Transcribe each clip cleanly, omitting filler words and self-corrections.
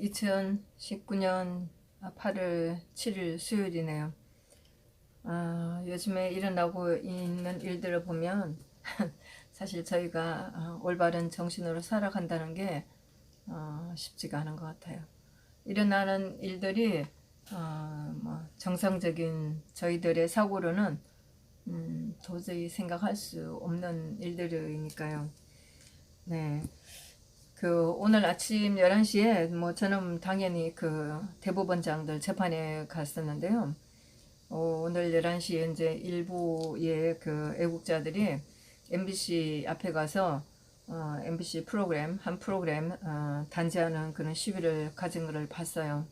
2019년 8월 7일 수요일이네요. 요즘에 일어나고 있는 일들을 보면 사실 저희가 올바른 정신으로 살아간다는 게 쉽지가 않은 것 같아요. 일어나는 일들이 정상적인 저희들의 사고로는 도저히 생각할 수 없는 일들이니까요. 네. 오늘 아침 11시에 저는 당연히 대법원장들 재판에 갔었는데요. 오늘 11시에 이제 일부의 애국자들이 MBC 앞에 가서 MBC 한 프로그램 단죄하는 그런 시위를 가진 것을 봤어요.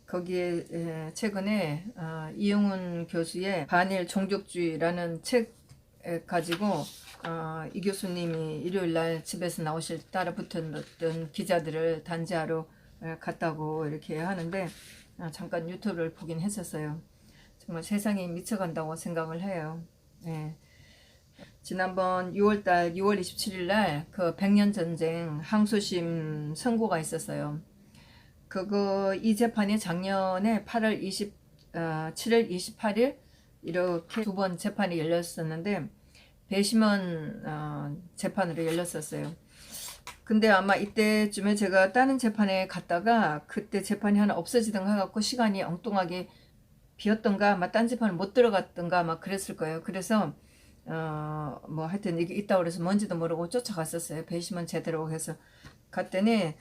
거기에 최근에 이영훈 교수의 반일 종족주의라는 책 가지고 이 교수님이 일요일날 집에서 나오실 따라 붙었던 기자들을 단죄하러 갔다고 이렇게 하는데 잠깐 유튜브를 보긴 했었어요. 정말 세상이 미쳐간다고 생각을 해요. 예. 지난번 6월달 6월 27일날 그 백년 전쟁 항소심 선고가 있었어요. 이 재판이 작년에 7월 28일 이렇게 두 번 재판이 열렸었는데 배심원 재판으로 열렸었어요. 근데 아마 이때쯤에 제가 다른 재판에 갔다가 그때 재판이 하나 없어지던가 해갖고 시간이 엉뚱하게 비었던가 아마 딴 재판을 못 들어갔던가 아마 그랬을 거예요. 그래서 하여튼 이게 있다고 그래서 뭔지도 모르고 쫓아갔었어요. 배심원 제대로 해서 갔더니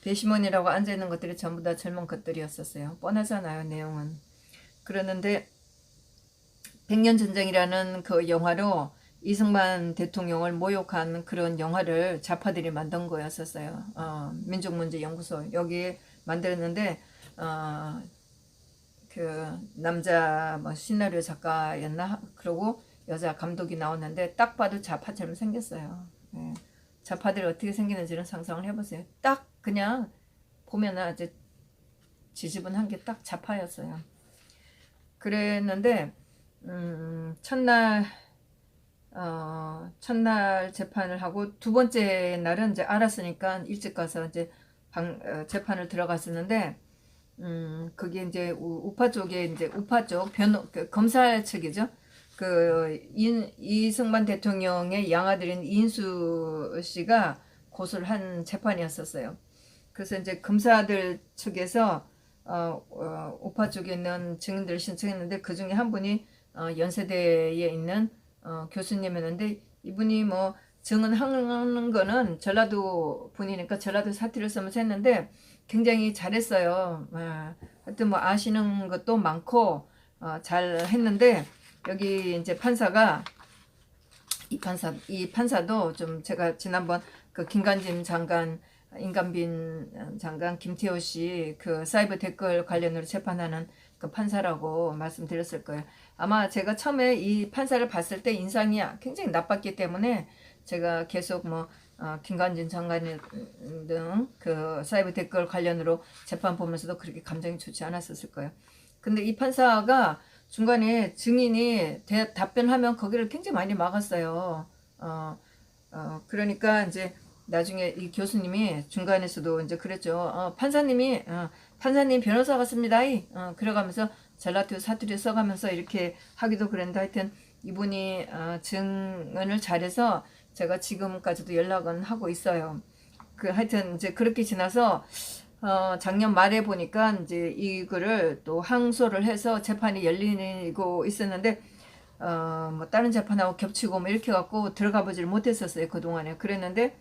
배심원이라고 앉아있는 것들이 전부 다 젊은 것들이었었어요. 뻔하잖아요, 내용은. 그러는데 백년전쟁이라는 그 영화로 이승만 대통령을 모욕한 그런 영화를 좌파들이 만든 거였었어요. 민족문제연구소 여기에 만들었는데 남자 시나리오 작가였나 그러고 여자 감독이 나왔는데 딱 봐도 좌파처럼 생겼어요. 예. 좌파들이 어떻게 생기는지는 상상을 해보세요. 딱 그냥 보면 아주 지지분한 게 딱 좌파였어요. 그랬는데 첫날 재판을 하고 두 번째 날은 이제 알았으니까 일찍 가서 이제 재판을 들어갔었는데 그게 이제 우파 쪽에 이제 우파 쪽 검사 측이죠. 이승만 대통령의 양아들인 이인수 씨가 고소를 한 재판이었었어요. 그래서 이제 검사들 측에서 우파 쪽에 있는 증인들을 신청했는데 그 중에 한 분이 연세대에 있는 교수님이었는데 이분이 증언하는 거는 전라도 분이니까 전라도 사투리를 쓰면서 했는데 굉장히 잘했어요. 하여튼 아시는 것도 많고 잘 했는데 여기 이제 판사가 이 판사도 좀 제가 지난번 김관진 장관 인간빈 장관 김태호 씨 사이버 댓글 관련으로 재판하는 그 판사라고 말씀드렸을 거예요. 아마 제가 처음에 이 판사를 봤을 때 인상이 굉장히 나빴기 때문에 제가 계속 김관진 장관 등 사이버 댓글 관련으로 재판 보면서도 그렇게 감정이 좋지 않았었을 거예요. 근데 이 판사가 중간에 증인이 답변하면 거기를 굉장히 많이 막았어요. 그러니까 이제 나중에 이 교수님이 중간에서도 이제 그랬죠. 판사님 변호사 같습니다. 그래가면서 전라도 사투리 써가면서 이렇게 하기도 그랬는데 하여튼 이분이 증언을 잘해서 제가 지금까지도 연락은 하고 있어요. 하여튼 이제 그렇게 지나서 작년 말에 보니까 이제 이거를 또 항소를 해서 재판이 열리고 있었는데 다른 재판하고 겹치고 이렇게 갖고 들어가 보질 못했었어요. 그동안에. 그랬는데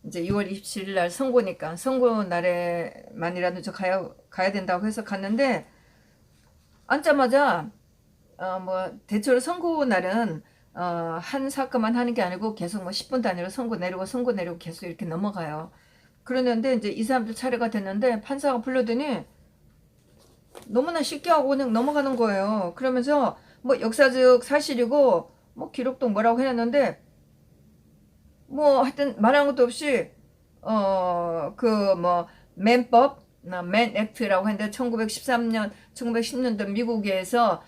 이제 6월 27일 날 선고니까 선고 날에만이라도 저 가야 된다고 해서 갔는데 앉자마자 대체로 선고 날은 한 사건만 하는 게 아니고 계속 10분 단위로 선고 내리고 계속 이렇게 넘어가요. 그러는데 이제 이 사람들 차례가 됐는데 판사가 불러더니 너무나 쉽게 하고 그냥 넘어가는 거예요. 그러면서 역사적 사실이고 기록도 뭐라고 해놨는데 하여튼 말하는 것도 없이 맨법 맨 액트라고 했는데 1910년도 미국에서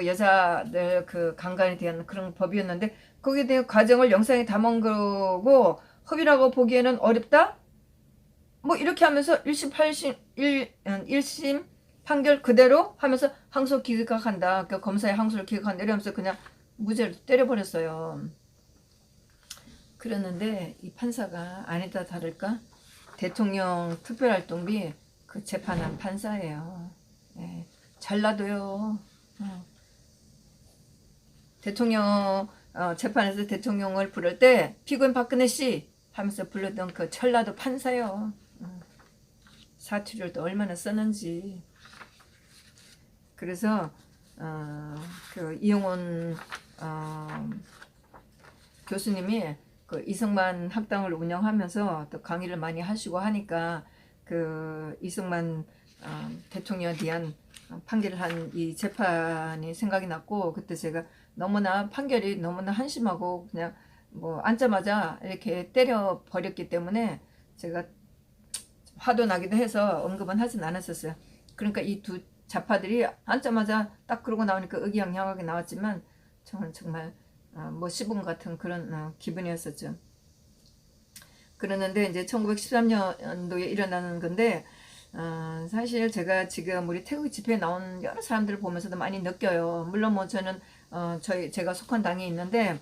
여자들 강간에 대한 그런 법이었는데 거기에 대한 과정을 영상에 담은 거고 허위라고 보기에는 어렵다? 뭐 이렇게 하면서 1심 8심 1심 판결 그대로 하면서 항소 기각한다. 그 검사의 항소를 기각한다. 이러면서 그냥 무죄로 때려버렸어요. 그랬는데 이 판사가 아니다 다를까 대통령 특별활동비 그 재판한 판사예요. 예, 잘라도요. 대통령 재판에서 대통령을 부를 때 피고인 박근혜 씨 하면서 불렀던 그 전라도 판사요. 사투리를 또 얼마나 썼는지. 그래서 그 이용원 교수님이 그 이승만 학당을 운영하면서 또 강의를 많이 하시고 하니까 그 이승만 대통령에 대한 판결을 한 이 재판이 생각이 났고, 그때 제가 너무나 판결이 너무나 한심하고 그냥 뭐 앉자마자 이렇게 때려 버렸기 때문에 제가 화도 나기도 해서 언급은 하진 않았었어요. 그러니까 이 두 좌파들이 앉자마자 딱 그러고 나오니까 의기양양하게 나왔지만 저는 정말 뭐 시분 같은 그런 기분이었었죠. 그러는데 이제 1913년도에 일어나는 건데 사실 제가 지금 우리 태극 집회에 나온 여러 사람들을 보면서도 많이 느껴요. 물론 뭐 저는 제가 속한 당이 있는데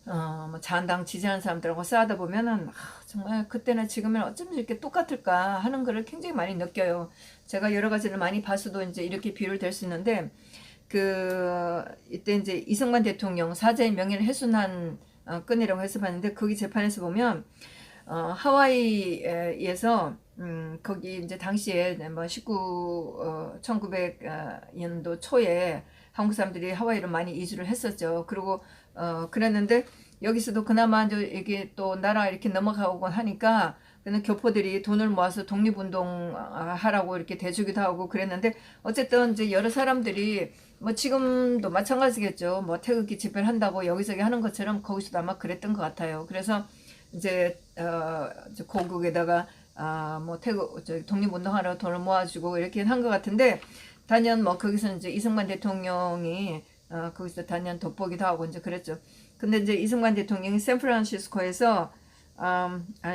뭐 자한당 지지하는 사람들하고 싸우다 보면은 정말 그때나 지금은 어쩜 이렇게 똑같을까 하는 거를 굉장히 많이 느껴요. 제가 여러 가지를 많이 봐서도 이제 이렇게 비유를 될 수 있는데 이때 이제 이승만 대통령 사자의 명예를 훼손한 건이라고 해서 봤는데 거기 재판에서 보면 하와이에서 거기 이제 당시에 뭐 1900년도 초에 한국 사람들이 하와이로 많이 이주를 했었죠. 그리고 그랬는데 여기서도 그나마 이제 이게 또 나라 이렇게 넘어가고 하니까 그는 교포들이 돈을 모아서 독립운동 하라고 이렇게 대주기도 하고 그랬는데 어쨌든 이제 여러 사람들이 뭐 지금도 마찬가지겠죠. 뭐 태극기 집회를 한다고 여기저기 하는 것처럼 거기서도 아마 그랬던 것 같아요. 그래서 이제 고국에다가 뭐 독립운동하러 돈을 모아주고 이렇게 한 것 같은데 단연 뭐 거기서 이제 이승만 대통령이 거기서 단연 돋보기도 하고 이제 그랬죠. 근데 이제 이승만 대통령이 샌프란시스코에서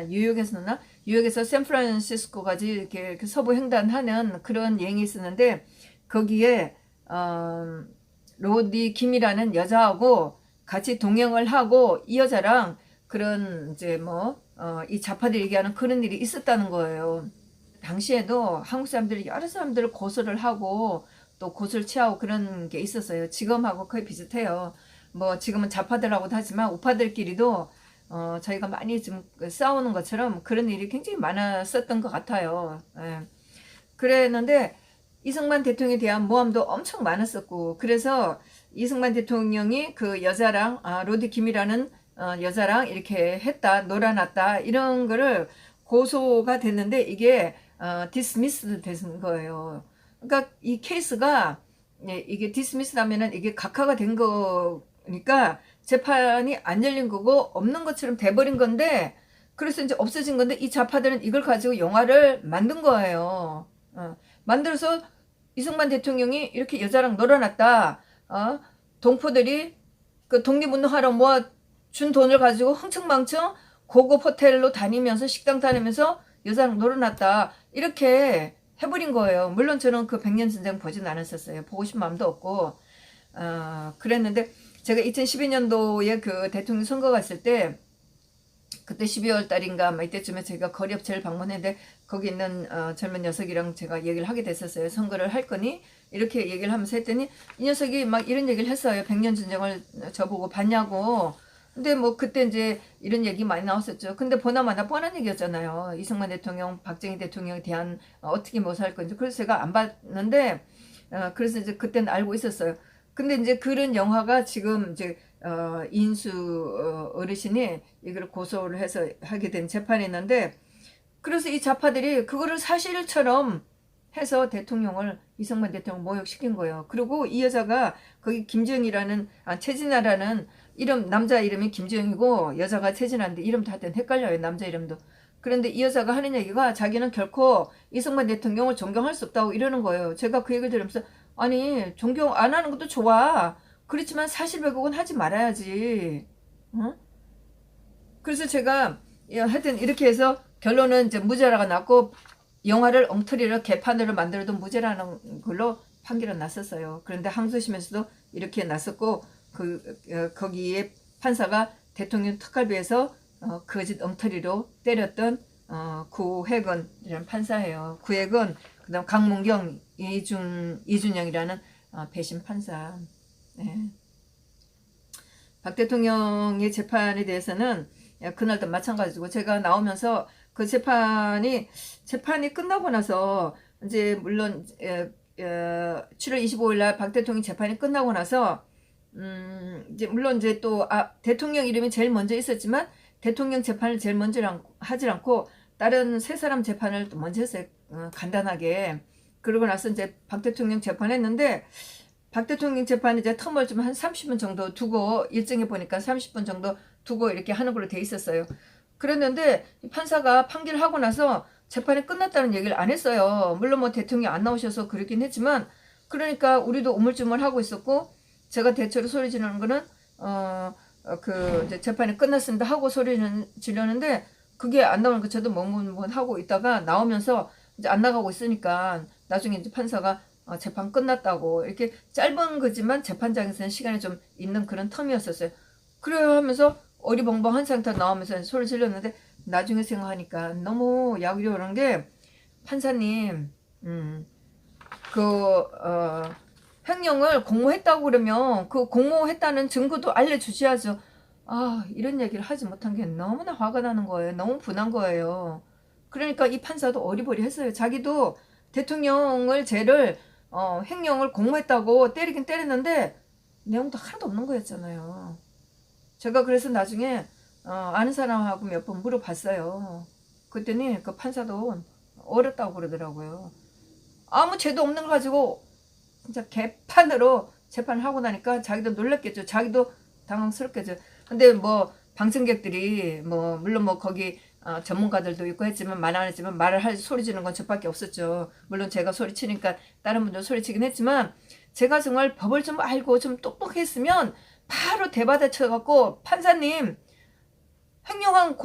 뉴욕에서나 뉴욕에서 샌프란시스코까지 이렇게 서부 횡단하는 그런 여행이 있었는데 거기에 로디 김이라는 여자하고 같이 동행을 하고 이 여자랑 그런 이제 이 좌파들이 얘기하는 그런 일이 있었다는 거예요. 당시에도 한국 사람들이 여러 사람들을 고소를 하고 또 고소를 취하고 그런 게 있었어요. 지금하고 거의 비슷해요. 뭐 지금은 좌파들하고도 하지만 우파들끼리도 저희가 많이 좀 싸우는 것처럼 그런 일이 굉장히 많았었던 것 같아요. 예. 그랬는데 이승만 대통령에 대한 모함도 엄청 많았었고 그래서 이승만 대통령이 그 여자랑 로디 김이라는 여자랑 이렇게 했다 놀아놨다 이런 거를 고소가 됐는데 이게 디스미스 된 거예요. 그러니까 이 케이스가 이게 디스미스 하면은 이게 각하가 된 거니까 재판이 안 열린 거고 없는 것처럼 돼버린 건데 그래서 이제 없어진 건데 이 좌파들은 이걸 가지고 영화를 만든 거예요. 만들어서 이승만 대통령이 이렇게 여자랑 놀아놨다. 동포들이 그 독립운동하러 모아준 돈을 가지고 흥청망청 고급 호텔로 다니면서 식당 다니면서 여자랑 놀아놨다. 이렇게 해버린 거예요. 물론 저는 그 백년전쟁 보진 않았었어요. 보고 싶은 마음도 없고 그랬는데 제가 2012년도에 그 대통령 선거가 있을 때 그때 12월 달인가 이때쯤에 제가 거리업체를 방문했는데 거기 있는 젊은 녀석이랑 제가 얘기를 하게 됐었어요. 선거를 할 거니? 이렇게 얘기를 하면서 했더니 이 녀석이 막 이런 얘기를 했어요. 백년전쟁을 저보고 봤냐고. 근데 뭐 그때 이제 이런 얘기 많이 나왔었죠. 근데 보나마나 뻔한 얘기였잖아요. 이승만 대통령, 박정희 대통령에 대한 어떻게 묘사할 건지. 그래서 제가 안 봤는데 그래서 이제 그때는 알고 있었어요. 근데 이제 그런 영화가 지금 이제 인수 어르신이 이걸 고소를 해서 하게 된 재판이 있는데 그래서 이 좌파들이 그거를 사실처럼 해서 이승만 대통령 모욕시킨 거예요. 그리고 이 여자가 거기 김지영이라는 최진아라는 이름 남자 이름이 김지영이고 여자가 최진아인데 이름도 하여튼 헷갈려요. 남자 이름도. 그런데 이 여자가 하는 얘기가 자기는 결코 이승만 대통령을 존경할 수 없다고 이러는 거예요. 제가 그 얘기를 들으면서 아니 존경 안 하는 것도 좋아. 그렇지만 사실 왜곡은 하지 말아야지. 그래서 제가 하여튼 이렇게 해서 결론은 이제 무죄라가 났고 영화를 엉터리로 개판으로 만들어도 무죄라는 걸로 판결은 났었어요. 그런데 항소심에서도 이렇게 났었고 거기에 판사가 대통령 특활비에서 거짓 엉터리로 때렸던 구혜건이라는 판사예요. 구혜건, 그다음 강문경, 이준영이라는 배심 판사. 네. 박 대통령의 재판에 대해서는 그날도 마찬가지고 제가 나오면서 그 재판이 끝나고 나서 이제 물론 7월 25일 날 박 대통령 재판이 끝나고 나서 이제 물론 이제 또 대통령 이름이 제일 먼저 있었지만 대통령 재판을 제일 먼저 하지 않고 다른 세 사람 재판을 또 먼저 했어요. 간단하게. 그러고 나서 이제 박 대통령 재판했는데 박 대통령 재판 이제 텀을 좀 한 30분 정도 두고 일정해 보니까 30분 정도 두고 이렇게 하는 걸로 돼 있었어요. 그랬는데 판사가 판결하고 나서 재판이 끝났다는 얘기를 안 했어요. 물론 뭐 대통령이 안 나오셔서 그렇긴 했지만 그러니까 우리도 우물쭈물하고 있었고 제가 대체로 소리 지르는 거는 이제 재판이 끝났습니다 하고 소리는 지르는데 그게 안 나오는 거 저도 멍멍하고 있다가 나오면서 이제 안 나가고 있으니까 나중에 이제 판사가 재판 끝났다고 이렇게 짧은 거지만 재판장에서는 시간이 좀 있는 그런 텀이었었어요. 그래요 하면서 어리벙벙한 상태로 나오면서 소리 질렀는데 나중에 생각하니까 너무 야구려는 게 판사님 횡령을 공모했다고 그러면 그 공모했다는 증거도 알려주셔야죠. 이런 얘기를 하지 못한 게 너무나 화가 나는 거예요. 너무 분한 거예요. 그러니까 이 판사도 어리버리했어요. 자기도 대통령을 죄를 횡령을 공모했다고 때리긴 때렸는데 내용도 하나도 없는 거였잖아요. 제가 그래서 나중에 아는 사람하고 몇 번 물어봤어요. 그랬더니 그 판사도 어렵다고 그러더라고요. 아무 죄도 없는 거 가지고 진짜 개판으로 재판을 하고 나니까 자기도 놀랐겠죠. 자기도 당황스럽겠죠. 근데 뭐 방청객들이 뭐 물론 뭐 거기 전문가들도 있고 했지만 말 안 했지만 말을 할 소리 지는 건 저밖에 없었죠. 물론 제가 소리 치니까 다른 분들 소리 치긴 했지만 제가 정말 법을 좀 알고 좀 똑똑했으면 바로 대받아 쳐갖고 판사님 횡령한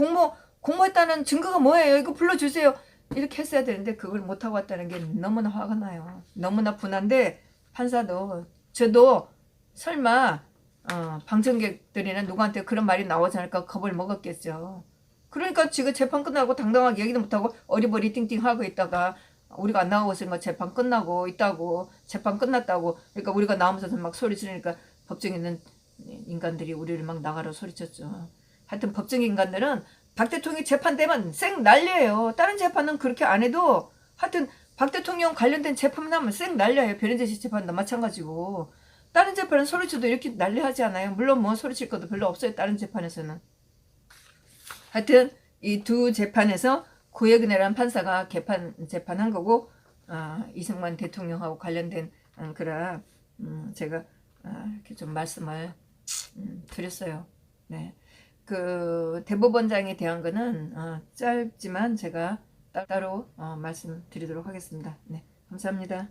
공모했다는 증거가 뭐예요? 이거 불러주세요. 이렇게 했어야 되는데 그걸 못하고 왔다는 게 너무나 화가 나요. 너무나 분한데 판사도 저도 설마 방청객들이나 누구한테 그런 말이 나오지 않을까 겁을 먹었겠죠. 그러니까 지금 재판 끝나고 당당하게 얘기도 못하고 어리버리 띵띵하고 있다가 우리가 안 나가고 있으니까 재판 끝나고 있다고 재판 끝났다고 그러니까 우리가 나오면서 막 소리 지르니까 법정에 있는 인간들이 우리를 막 나가라 소리쳤죠. 하여튼 법정 인간들은 박 대통령이 재판되면 쌩 난리예요. 다른 재판은 그렇게 안 해도 하여튼 박 대통령 관련된 재판만 하면 쌩 난리예요. 변희재 재판도 마찬가지고 다른 재판은 소리쳐도 이렇게 난리하지 않아요. 물론 뭐 소리칠 것도 별로 없어요. 다른 재판에서는. 하여튼 이 두 재판에서 구혜근이라는 판사가 재판한 거고 이승만 대통령하고 관련된 그런 제가 이렇게 좀 말씀을 드렸어요. 네. 그 대법원장에 대한 거는 짧지만 제가 따로 말씀드리도록 하겠습니다. 네, 감사합니다.